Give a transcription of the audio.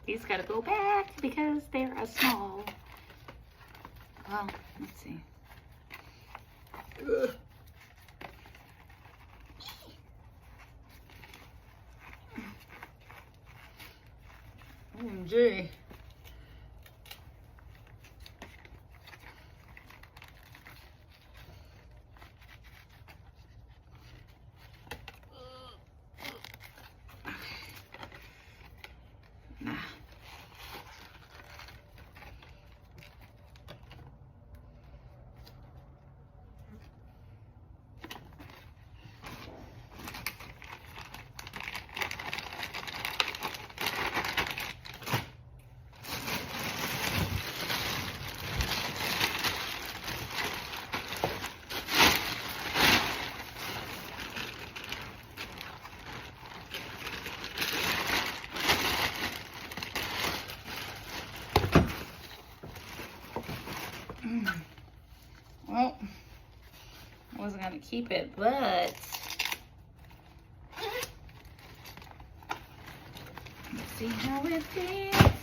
These gotta go back because they're a small. Well, let's see. Ugh. OMG. Well, I wasn't gonna keep it, but let's see how it feels.